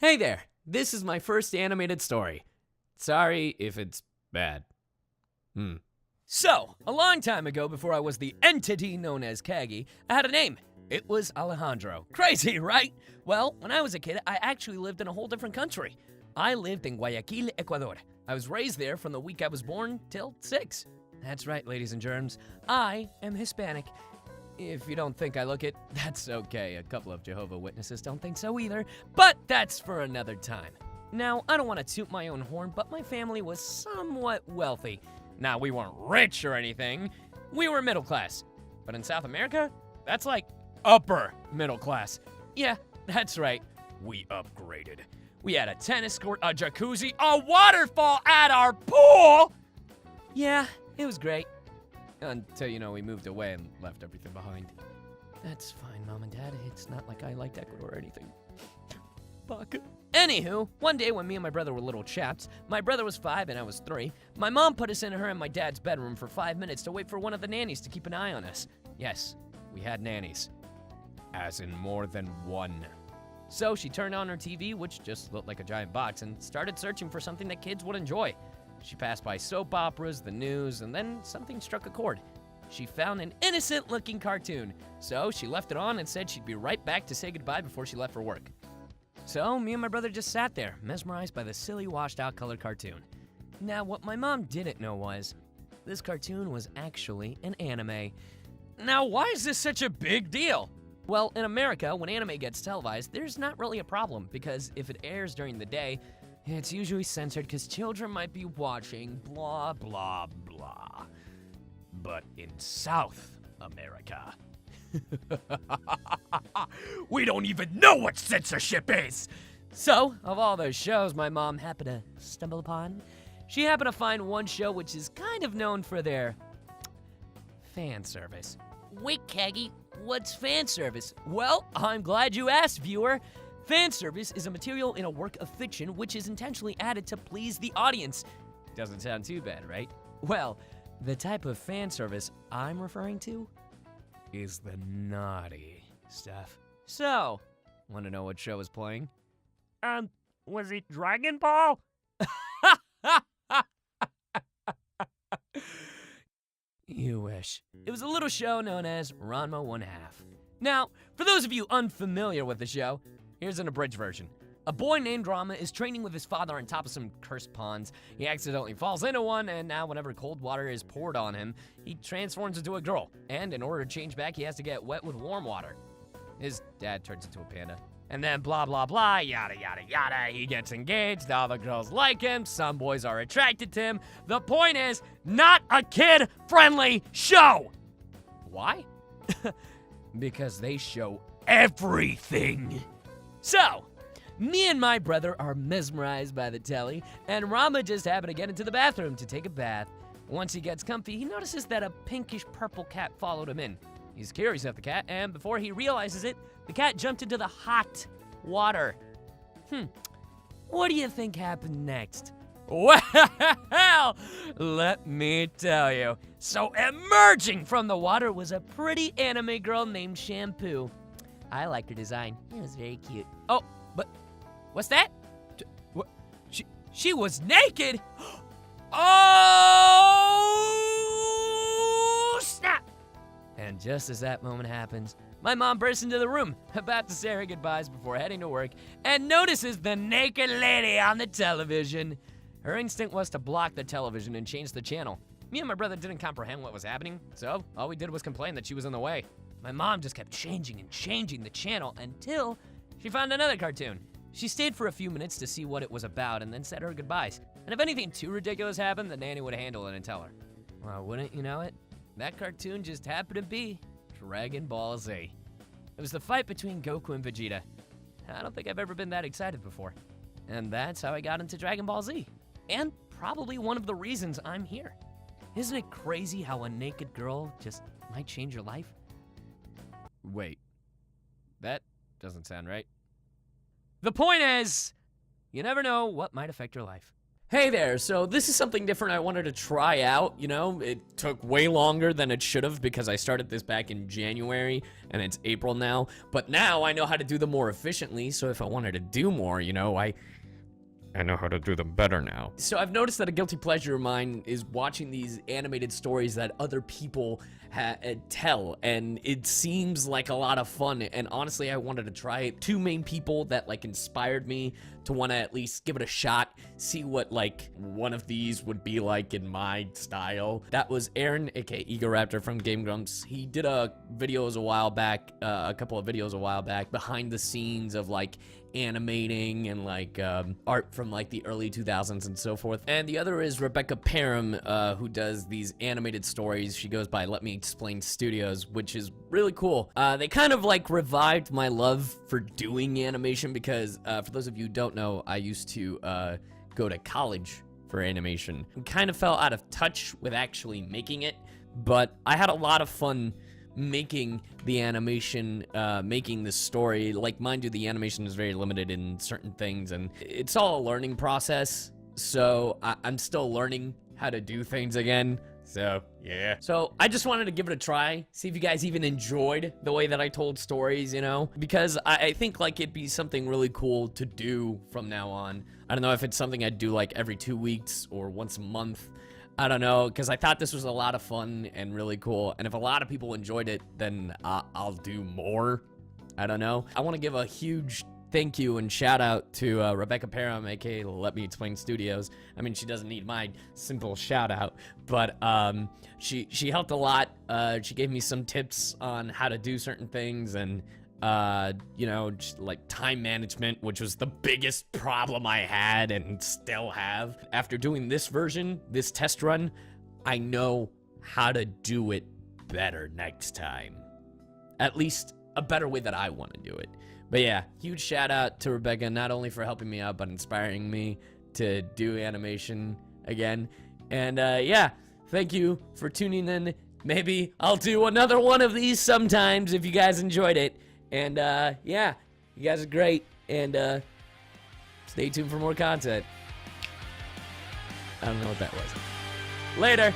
Hey there, this is my first animated story. Sorry if it's bad. So, a long time ago, before I was the entity known as Kaggy, I had a name. It was Alejandro. Crazy, right? Well, when I was a kid, I actually lived in a whole different country. I lived in Guayaquil, Ecuador. I was raised there from the week I was born till 6. That's right, ladies and germs. I am Hispanic. If you don't think I look it, that's okay. A couple of Jehovah's Witnesses don't think so either, but that's for another time. Now, I don't want to toot my own horn, but my family was somewhat wealthy. Now, we weren't rich or anything. We were middle class. But in South America, that's like upper middle class. Yeah, that's right. We upgraded. We had a tennis court, a jacuzzi, a waterfall at our pool! Yeah, it was great. Until, we moved away and left everything behind. That's fine, Mom and Dad. It's not like I liked Ecuador or anything. Fuck. Anywho, one day when me and my brother were little chaps, my brother was 5 and I was 3, my mom put us in her and my dad's bedroom for 5 minutes to wait for one of the nannies to keep an eye on us. Yes, we had nannies. As in more than one. So she turned on her TV, which just looked like a giant box, and started searching for something that kids would enjoy. She passed by soap operas, the news, and then something struck a chord. She found an innocent-looking cartoon, so she left it on and said she'd be right back to say goodbye before she left for work. So me and my brother just sat there, mesmerized by the silly, washed-out colored cartoon. Now, what my mom didn't know was, this cartoon was actually an anime. Now, why is this such a big deal? Well, in America, when anime gets televised, there's not really a problem, because if it airs during the day, it's usually censored because children might be watching blah, blah, blah. But in South America, we don't even know what censorship is! So, of all those shows my mom happened to stumble upon, she happened to find one show which is kind of known for their fan service. Wait, Kaggy, what's fan service? Well, I'm glad you asked, viewer. Fan service is a material in a work of fiction which is intentionally added to please the audience. Doesn't sound too bad, right? Well, the type of fan service I'm referring to is the naughty stuff. So, want to know what show is playing? Was it Dragon Ball? You wish. It was a little show known as Ranma 1/2. Now, for those of you unfamiliar with the show, here's an abridged version. A boy named Rama is training with his father on top of some cursed ponds. He accidentally falls into one, and now whenever cold water is poured on him, he transforms into a girl. And in order to change back, he has to get wet with warm water. His dad turns into a panda. And then blah, blah, blah, yada, yada, yada. He gets engaged, all the girls like him, some boys are attracted to him. The point is, not a kid-friendly show! Why? Because they show everything. So, me and my brother are mesmerized by the telly, and Rama just happened to get into the bathroom to take a bath. Once he gets comfy, he notices that a pinkish-purple cat followed him in. He's curious of the cat, and before he realizes it, the cat jumped into the hot water. What do you think happened next? Well, let me tell you. So emerging from the water was a pretty anime girl named Shampoo. I liked her design. It was very cute. Oh, but what's that? What? She was naked? Oh, snap! And just as that moment happens, my mom bursts into the room, about to say her goodbyes before heading to work, and notices the naked lady on the television. Her instinct was to block the television and change the channel. Me and my brother didn't comprehend what was happening, so all we did was complain that she was in the way. My mom just kept changing and changing the channel until she found another cartoon. She stayed for a few minutes to see what it was about and then said her goodbyes. And if anything too ridiculous happened, the nanny would handle it and tell her. Well, wouldn't you know it? That cartoon just happened to be Dragon Ball Z. It was the fight between Goku and Vegeta. I don't think I've ever been that excited before. And that's how I got into Dragon Ball Z. And probably one of the reasons I'm here. Isn't it crazy how a naked girl just might change your life? Wait, that doesn't sound right. The point is, you never know what might affect your life. Hey there, so this is something different I wanted to try out, you know? It took way longer than it should have because I started this back in January and it's April now. But now I know how to do them more efficiently, so if I wanted to do more, you know, I know how to do them better now. So I've noticed that a guilty pleasure of mine is watching these animated stories that other people tell, and it seems like a lot of fun, and honestly I wanted to try it. Two main people that like inspired me to want to at least give it a shot, see what like one of these would be like in my style. That was Aaron, aka Egoraptor from Game Grumps. He did a videos a while back, a couple of videos a while back, behind the scenes of like animating and like art from like the early 2000s and so forth. And the other is Rebecca Parham, who does these animated stories. She goes by Let Me Explain Studios, which is really cool. They kind of like revived my love for doing animation because for those of you who don't know, I used to go to college for animation and kind of fell out of touch with actually making it, but I had a lot of fun making the animation, making the story. Like, mind you, the animation is very limited in certain things, and it's all a learning process, so I'm still learning how to do things again. So, yeah. So, I just wanted to give it a try, see if you guys even enjoyed the way that I told stories, you know? Because I think, like, it'd be something really cool to do from now on. I don't know if it's something I'd do, like, every 2 weeks or once a month. I don't know, because I thought this was a lot of fun and really cool, and if a lot of people enjoyed it, then I'll do more. I don't know. I want to give a huge thank you and shout out to Rebecca Parham, aka Let Me Explain Studios. I mean, she doesn't need my simple shout out, but she helped a lot. She gave me some tips on how to do certain things, and you know, just like time management, which was the biggest problem I had and still have. After doing this version, this test run, I know how to do it better next time. At least a better way that I want to do it. But yeah, huge shout out to Rebecca, not only for helping me out, but inspiring me to do animation again. And yeah, thank you for tuning in. Maybe I'll do another one of these sometimes if you guys enjoyed it. And yeah, you guys are great, and stay tuned for more content. I don't know what that was. Later.